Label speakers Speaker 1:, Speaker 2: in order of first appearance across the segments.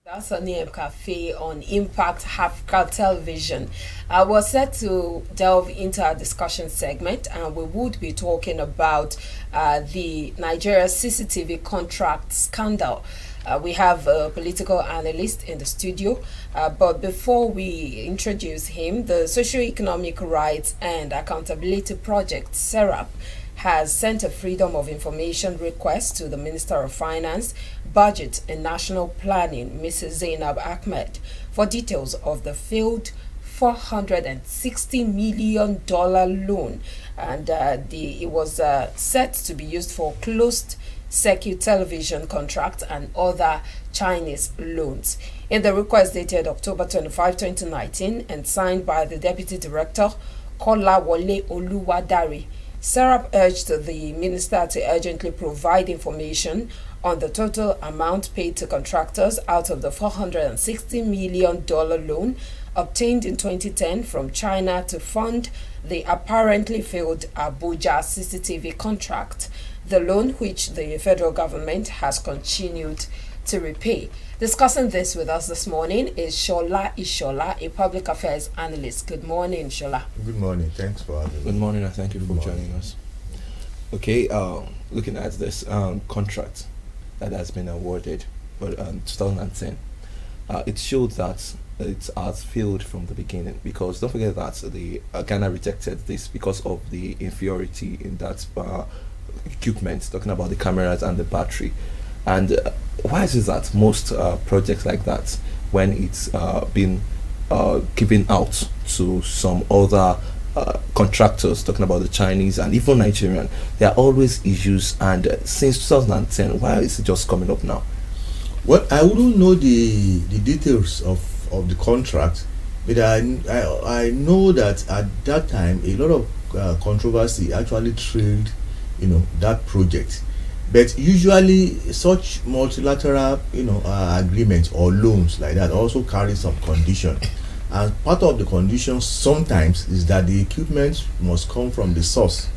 Speaker 1: That's a name cafe on Impact Africa Television. We're set to delve into our discussion segment, and we would be talking about the Nigeria CCTV contract scandal. We have a political analyst in the studio, but before we introduce him, the Socio-Economic Rights and Accountability Project, SERAP, has sent a Freedom of Information request to the Minister of Finance, Budget and National Planning, Mrs. Zainab Ahmed, for details of the failed $460 million loan. And it was set to be used for closed circuit television contracts and other Chinese loans. In the request dated October 25, 2019, and signed by the Deputy Director, Kola Wole Oluwadari, SERAP urged the minister to urgently provide information on the total amount paid to contractors out of the $460 million loan obtained in 2010 from China to fund the apparently failed Abuja CCTV contract, the loan which the federal government has continued to repay. Discussing this with us this morning is Shola Ishola, a public affairs analyst. Good morning, Shola.
Speaker 2: Good morning. Thanks for having me.
Speaker 3: Good morning, and thank you for joining us. Okay, looking at this contract that has been awarded for 2010, it showed that it has failed from the beginning, because don't forget that the Ghana rejected this because of the inferiority in that equipment, talking about the cameras and the battery. And why is it that most projects like that, when it's been given out to some other contractors, talking about the Chinese and even Nigerian, there are always issues? And since 2010, why is it just coming up now?
Speaker 2: Well, I wouldn't know the details of the contract, but I know that at that time a lot of controversy actually trailed, that project. But usually such multilateral, agreements or loans like that also carry some condition. And part of the conditions sometimes is that the equipment must come from the source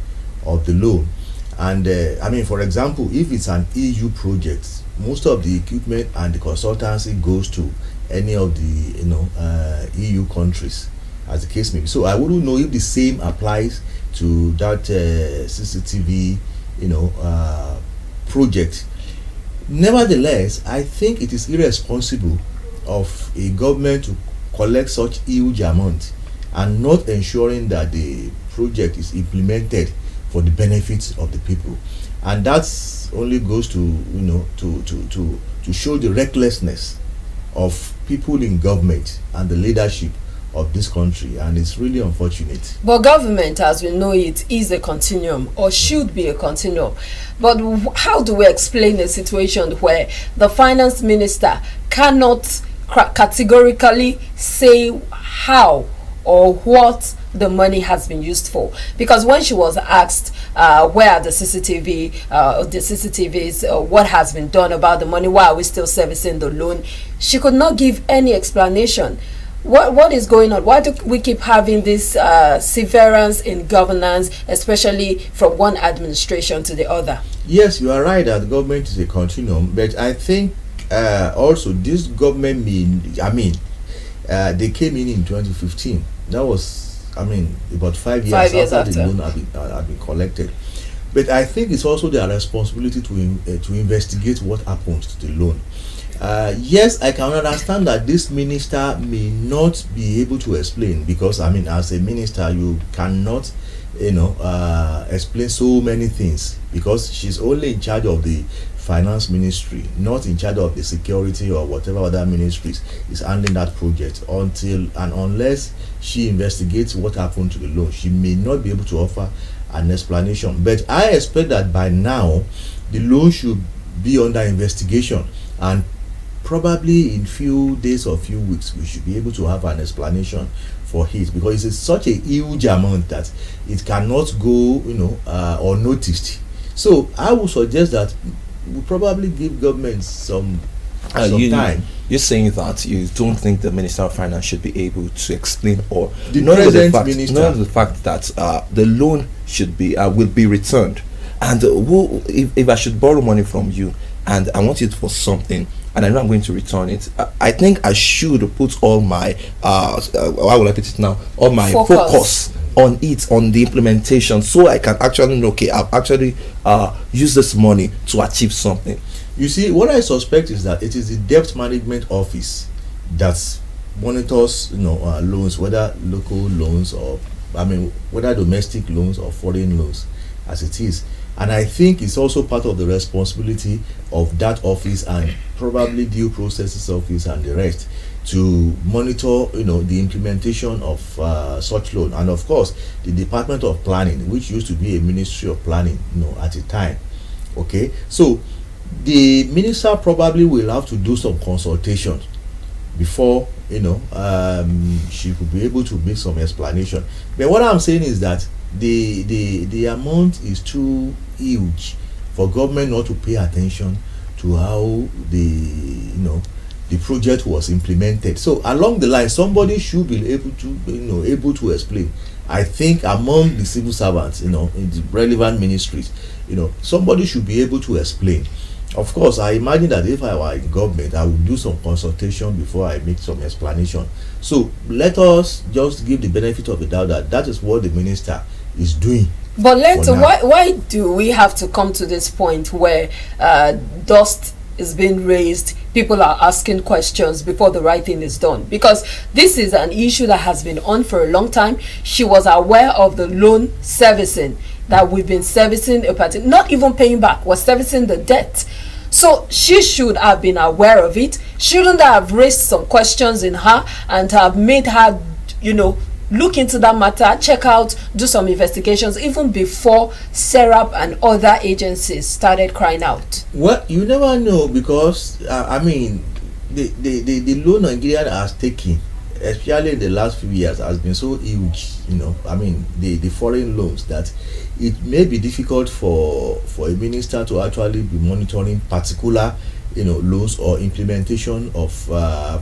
Speaker 2: of the loan. And for example, if it's an EU project, most of the equipment and the consultancy goes to any of the EU countries, as the case may be. So I wouldn't know if the same applies to that CCTV, project. Nevertheless, I think it is irresponsible of a government to collect such huge amount and not ensuring that the project is implemented for the benefit of the people. And that's only goes to to show the recklessness of people in government and the leadership of this country, and it's really unfortunate.
Speaker 1: But government, as we know it, is a continuum, or should be a continuum. But how do we explain a situation where the finance minister cannot categorically say how or what the money has been used for? Because when she was asked where are the CCTVs, what has been done about the money, why are we still servicing the loan, she could not give any explanation. What is going on? Why do we keep having this severance in governance, especially from one administration to the other?
Speaker 2: Yes, you are right that the government is a continuum, but I think also this government they came in 2015. That was about 5 years after the loan had been collected. But I think it's also their responsibility to investigate what happened to the loan. Yes, I can understand that this minister may not be able to explain, because as a minister you cannot explain so many things, because she's only in charge of the finance ministry, not in charge of the security or whatever other ministries is handling that project. Unless she investigates what happened to the loan, she may not be able to offer an explanation. But I expect that by now the loan should be under investigation, and probably in few days or few weeks we should be able to have an explanation for it, because it's such a huge amount that it cannot go unnoticed. So I would suggest that we probably give government some time.
Speaker 3: You're saying that you don't think the Minister of Finance should be able to explain, or
Speaker 2: the
Speaker 3: fact that the loan should be will be returned, and if I should borrow money from you and I want it for something, and I know I'm going to return it, I think I should put all my how will I put it now? All my focus on it, on the implementation, so I can actually know, okay, I've actually used this money to achieve something.
Speaker 2: You see, what I suspect is that it is the debt management office that monitors, loans, whether local loans or, whether domestic loans or foreign loans, as it is. And I think it's also part of the responsibility of that office and probably due processes office and the rest to monitor, the implementation of such loan. And of course, the Department of Planning, which used to be a Ministry of Planning, at the time. Okay, so the minister probably will have to do some consultation before she could be able to make some explanation. But what I'm saying is that the amount is too huge for government not to pay attention to how the project was implemented. So along the line, somebody should be able to explain. I think among the civil servants, in the relevant ministries, somebody should be able to explain. Of course, I imagine that if I were in government, I would do some consultation before I make some explanation. So let us just give the benefit of the doubt that that is what the minister is doing.
Speaker 1: But why do we have to come to this point where dust is being raised, people are asking questions before the right thing is done? Because this is an issue that has been on for a long time. She was aware of the loan servicing that we've been servicing a party, not even paying back, was servicing the debt. So she should have been aware of it. Shouldn't have raised some questions in her and have made her, look into that matter, check out, do some investigations, even before SERAP and other agencies started crying out?
Speaker 2: Well, you never know, because the loan Nigeria has taken, especially in the last few years, has been so huge, the foreign loans, that it may be difficult for a minister to actually be monitoring particular loans or implementation of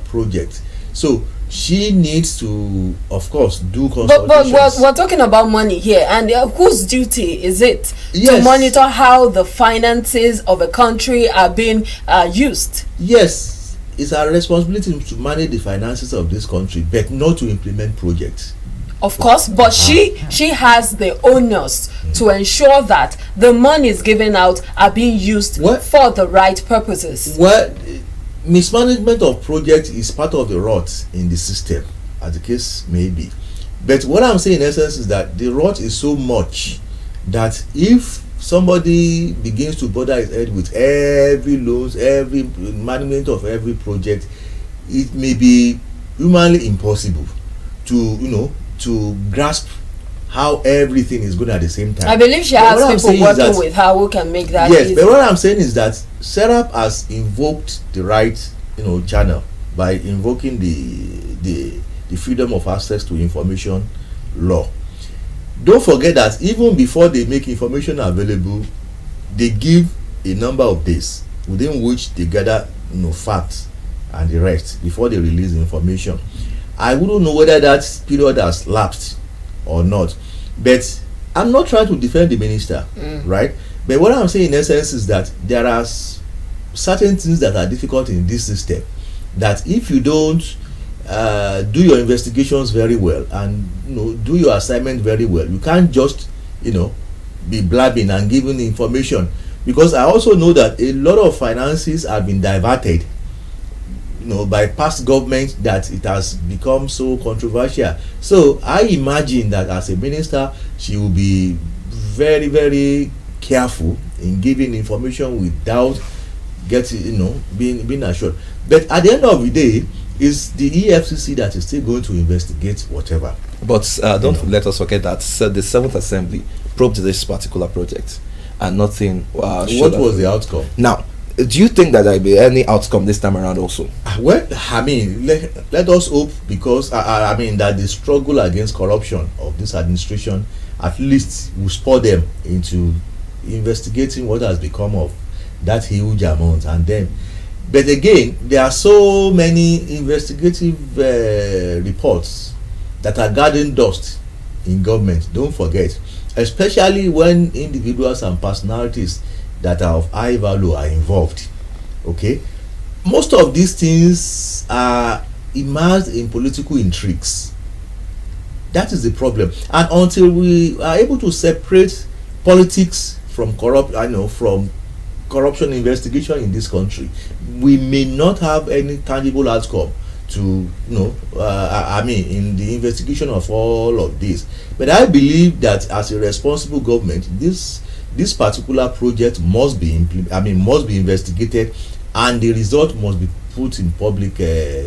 Speaker 2: projects. So she needs to, of course, do consultations.
Speaker 1: But we're talking about money here, and whose duty is it to monitor how the finances of a country are being used?
Speaker 2: Yes, it's our responsibility to manage the finances of this country, but not to implement projects.
Speaker 1: Of course, but she has the onus to ensure that the monies given out are being used for the right purposes.
Speaker 2: Well, mismanagement of projects is part of the rot in the system, as the case may be. But what I'm saying in essence is that the rot is so much that if somebody begins to bother his head with every loans, every management of every project, it may be humanly impossible to grasp how everything is going at the same time.
Speaker 1: I believe she has people working with her who can make that easy.
Speaker 2: But what I'm saying is that SERAP has invoked the right channel by invoking the freedom of access to information law. Don't forget that even before they make information available, they give a number of days within which they gather facts and the rest before they release the information. I wouldn't know whether that period has lapsed or not, but I'm not trying to defend the minister, right? But what I'm saying in essence is that there are certain things that are difficult in this system, that if you don't do your investigations very well and do your assignment very well, you can't just be blabbing and giving information, because I also know that a lot of finances have been diverted by past government, that it has become so controversial. So I imagine that as a minister, she will be very, very careful in giving information without getting being assured. But at the end of the day, it's the EFCC that is still going to investigate whatever.
Speaker 3: But don't let us forget that the 7th Assembly probed this particular project and nothing.
Speaker 2: What was the outcome?
Speaker 3: Now, do you think that there will be any outcome this time around also?
Speaker 2: Well, let us hope, because that the struggle against corruption of this administration at least will spur them into investigating what has become of that huge amount. And then, but again, there are so many investigative reports that are gathering dust in government. Don't forget, especially when individuals and personalities that are of high value are involved. Okay, most of these things are immersed in political intrigues. That is the problem. And until we are able to separate politics from from corruption investigation in this country, we may not have any tangible outcome to in the investigation of all of this. But I believe that as a responsible government, this particular project must be investigated, and the result must be put in public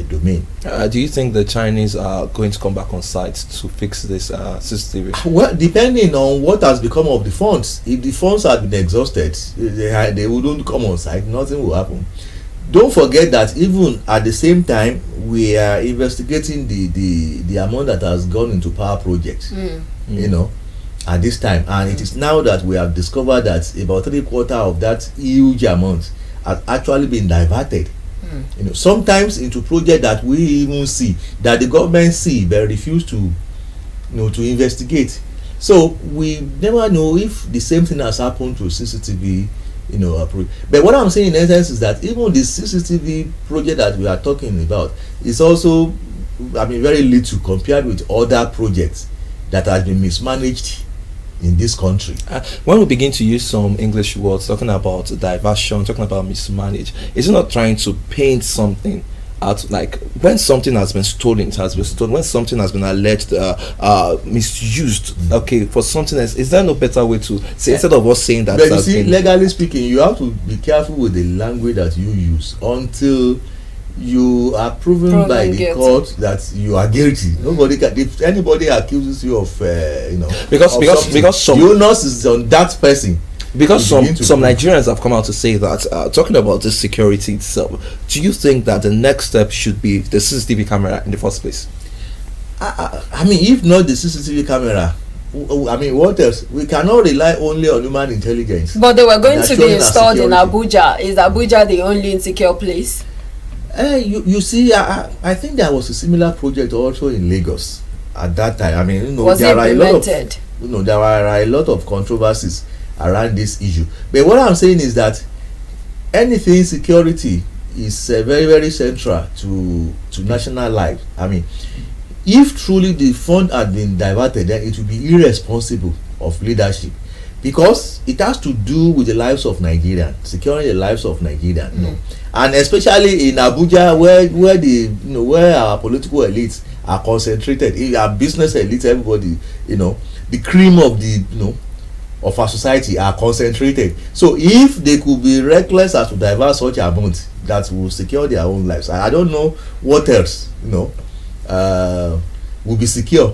Speaker 2: domain.
Speaker 3: Do you think the Chinese are going to come back on site to fix this CCTV?
Speaker 2: Well, depending on what has become of the funds. If the funds had been exhausted, they wouldn't come on site. Nothing will happen. Don't forget that even at the same time, we are investigating the amount that has gone into power projects. At this time, and it is now that we have discovered that about 3/4 of that huge amount has actually been diverted. Sometimes into project that we even see, that the government see but refuse to investigate. So we never know if the same thing has happened to CCTV. But what I'm saying in essence is that even the CCTV project that we are talking about is also, very little compared with other projects that has been mismanaged in this country.
Speaker 3: When we begin to use some English words talking about diversion, talking about mismanage, is it not trying to paint something out? Like when something has been stolen, it has been stolen. When something has been alleged misused, okay, for something else, is there no better way to say, instead of us saying that?
Speaker 2: But you see, legally speaking, you have to be careful with the language that you use until you are proven by the guilty court that you are guilty. Nobody can, if anybody accuses you of
Speaker 3: because some
Speaker 2: the onus is on that person.
Speaker 3: Because some Nigerians have come out to say that talking about the security itself, do you think that the next step should be the CCTV camera in the first place?
Speaker 2: If not the CCTV camera, what else? We cannot rely only on human intelligence.
Speaker 1: But they were going to be installed in Abuja. Is Abuja the only insecure place?
Speaker 2: You see, I think there was a similar project also in Lagos at that time.
Speaker 1: Was it implemented?
Speaker 2: There were a lot of controversies around this issue. But what I'm saying is that anything security is very, very central to national life. If truly the fund had been diverted, then it would be irresponsible of leadership, because it has to do with the lives of Nigerians, securing the lives of Nigerians. And especially in Abuja, where our political elites are concentrated, our business elites, everybody, the cream of of our society are concentrated. So if they could be reckless as to divert such amount that will secure their own lives, I don't know what else will be secure.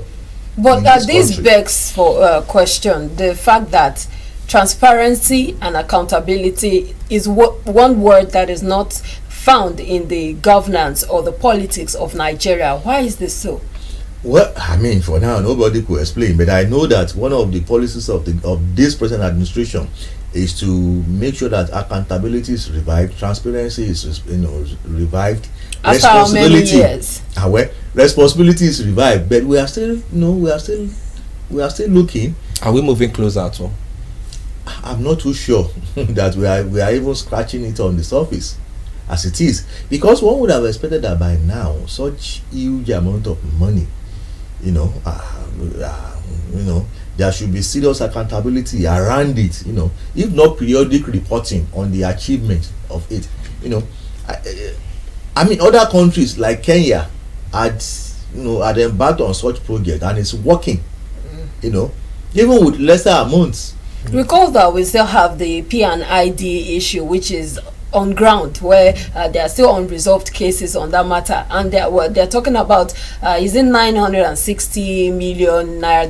Speaker 1: But this begs for question the fact that transparency and accountability is one word that is not found in the governance or the politics of Nigeria. Why is this so?
Speaker 2: Well, for now nobody could explain, but I know that one of the policies of this present administration is to make sure that accountability is revived, transparency is revived.
Speaker 1: After how many years?
Speaker 2: Responsibility is revived, but we are still looking.
Speaker 3: Are we moving closer at all?
Speaker 2: I'm not too sure that we are even scratching it on the surface as it is, because one would have expected that by now such huge amount of money, there should be serious accountability around it, if not periodic reporting on the achievement of it. Other countries like Kenya had embarked on such project and it's working, even with lesser amounts.
Speaker 1: Recall that we still have the P&ID issue, which is on ground, where there are still unresolved cases on that matter, and they're talking about is it 960 million naira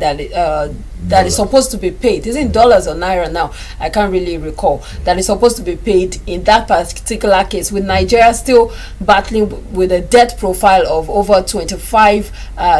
Speaker 1: that is supposed to be paid. Is it dollars or naira now? I can't really recall. That is supposed to be paid in that particular case, with Nigeria still battling with a debt profile of over 25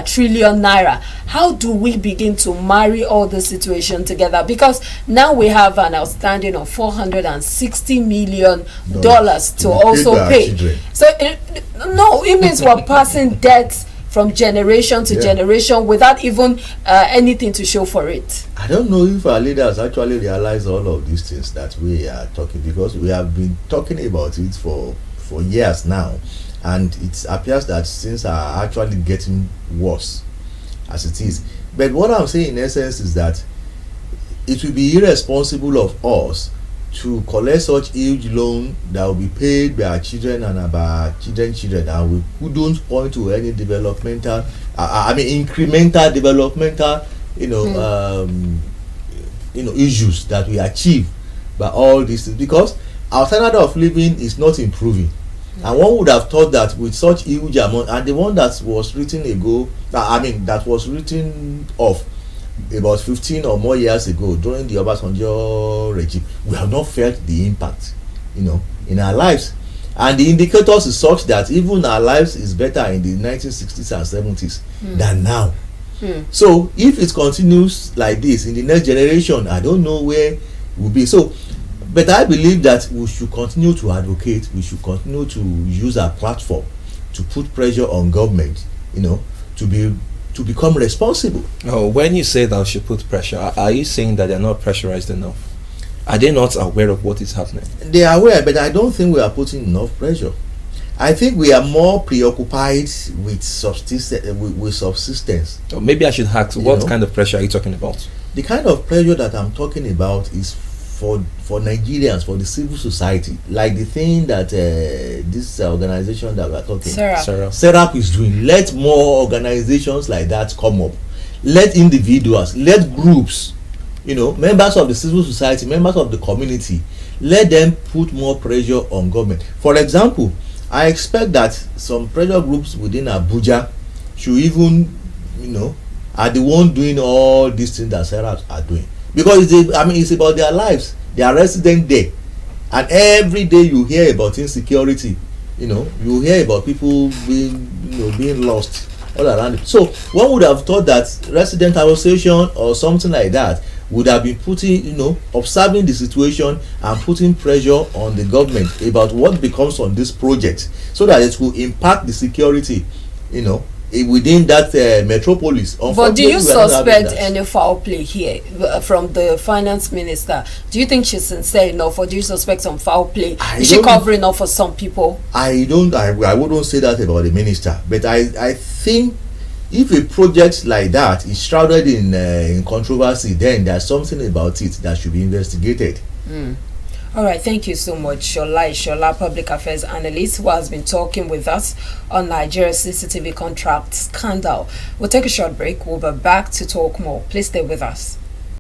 Speaker 1: trillion naira. How do we begin to marry all the situation together? Because now we have an outstanding of $460 million to also pay. Children. So it means we're passing debt from generation to generation without even anything to show for it.
Speaker 2: I don't know if our leaders actually realize all of these things that we are talking, because we have been talking about it for for years now, and it appears that things are actually getting worse as it is. But what I'm saying in essence is that it will be irresponsible of us to collect such huge loan that will be paid by our children and our children's children, and we couldn't point to any developmental, incremental developmental, issues that we achieve by all these things, because our standard of living is not improving. And one would have thought that with such huge amount, and the one that was written off about 15 or more years ago during the Obasanjo regime, we have not felt the impact, in our lives. And the indicators is such that even our lives is better in the 1960s and 70s than now. So if it continues like this in the next generation, I don't know where we'll be. So, but I believe that we should continue to advocate, we should continue to use our platform to put pressure on government, to become responsible.
Speaker 3: Oh, when you say that we should put pressure, are you saying that they're not pressurized enough? Are they not aware of what is happening?
Speaker 2: They are aware, but I don't think we are putting enough pressure. I think we are more preoccupied with subsistence.
Speaker 3: Or maybe I should ask, what kind of pressure are you talking about?
Speaker 2: The kind of pressure that I'm talking about is for Nigerians, for the civil society, like the thing that this organization that we're talking, Serap is doing. Let more organizations like that come up. Let individuals, let groups, members of the civil society, members of the community, let them put more pressure on government. For example, I expect that some pressure groups within Abuja should even, are the one doing all these things that Serap are doing. Because it's about their lives. They are resident there, and every day you hear about insecurity. You hear about people being lost all around it. So one would have thought that resident association or something like that would have been putting, observing the situation and putting pressure on the government about what becomes on this project, so that it will impact the security, within that metropolis.
Speaker 1: But do you suspect any foul play here from the finance minister? Do you think she's sincere enough, or do you suspect some foul play? Is she covering up for some people?
Speaker 2: I wouldn't say that about the minister, but I think if a project like that is shrouded in controversy, then there's something about it that should be investigated.
Speaker 1: All right, thank you so much, Shola, public affairs analyst, who has been talking with us on Nigeria's CCTV contract scandal. We'll take a short break. We'll be back to talk more. Please stay with us.